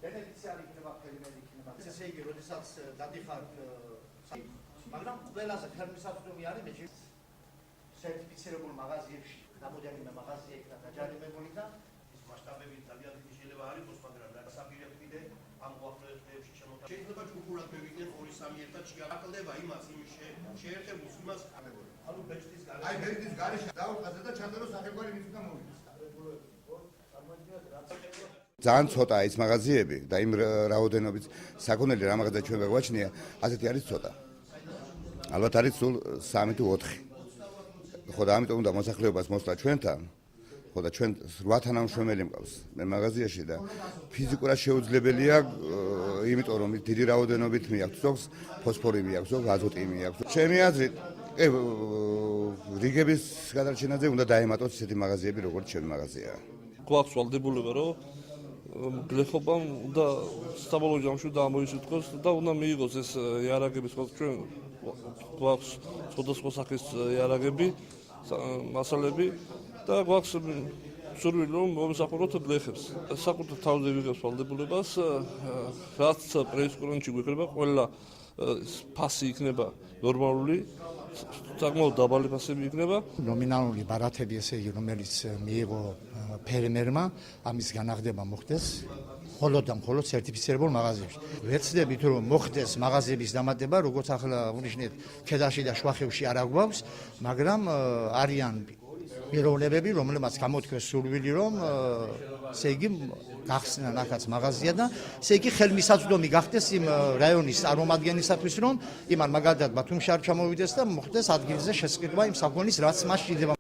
ბენეფიციარი იქნება, ფერმერი იქნება. ესე იგი, როდესაც დადიხართ, მაგრამ ყველაზე ფერმისაწვდომი არის სერტიფიცირებულ მაღაზიებში, გამოდიამინა მაღაზია იქნა დაჯარიმებული და ის მასშტაბები ძალიან დიდი შეიძლება არ იყოს, მაგრამ დასაპირებ კიდე ამ ყოფნებში შემოთავაზება. შეიძლება ჯგუფურად მივიდნენ 2-3 ერთად შეაკლდება იმას, იმ შეერთებულს იმას. ანუ ბეჭდის გარეშე. აი ბეჭდის გარეშე დაუყაზე და ჩადერო სახელგვარი მის უნდა მოვიდეს. ძალიან ცოტა ის მაღაზიები და იმ რაოდენობით საქონელი რა მაღაზია ჩვენ გვაჩნია, ასეთი არის ცოტა. ალბათ არის სულ 3 თუ 4. ხო და ამიტომ უნდა მოსახლეობას მოსვლა ჩვენთან. ხო და ჩვენ 8 თანამშრომელი მყავს მე მაღაზიაში და ფიზიკურად შეუძლებელია, იმიტომ რომ დიდი რაოდენობით მიაქვს ზოგს ფოსფორი მიაქვს, ზოგს აზოტი მიაქვს. ჩემი აზრით, რიგების გადარჩენაზე უნდა დაემატოს ისეთი მაღაზიები, როგორც ჩემი მაღაზია. გვაქვს ვალდებულება, რომ გლეხობამ უნდა საბოლოო ჯამში დაამოისუთქოს და უნდა მიიღოს ეს იარაღები, ჩვენ გვაქვს სხვადასხვა სახის იარაღები, მასალები და გვაქვს სურვილი რომ მომსახუროთ გლეხებს. საკუთარ თავზე ვიღებს ვალდებულებას, რაც პრეისკურენში გვექნება, ყველა ფასი იქნება ნორმალური, საკმაოდ დაბალი ფასები იქნება. ნომინალური ბარათები, ესე იგი, რომელიც მიიღო ფერმერმა, ამის განაღდება მოხდეს მხოლოდ და მხოლოდ სერტიფიცირებულ მაღაზიებში. ვეცდებით რომ მოხდეს მაღაზიების დამატება, როგორც ახლა უნიშნეთ, ქედაში და შვახევში არ აგვაქვს, მაგრამ არიან პიროვნებები, რომლებმაც გამოთქვეს სურვილი, რომ ესე იგი გახსნან ახაც მაღაზია და ესე იგი ხელმისაწვდომი გახდეს იმ რაიონის წარმომადგენლისათვის, რომ იმან მაგალითად ბათუმში არ ჩამოვიდეს და მოხდეს ადგილზე შესყიდვა იმ საქონლის, რაც მას ჭირდება.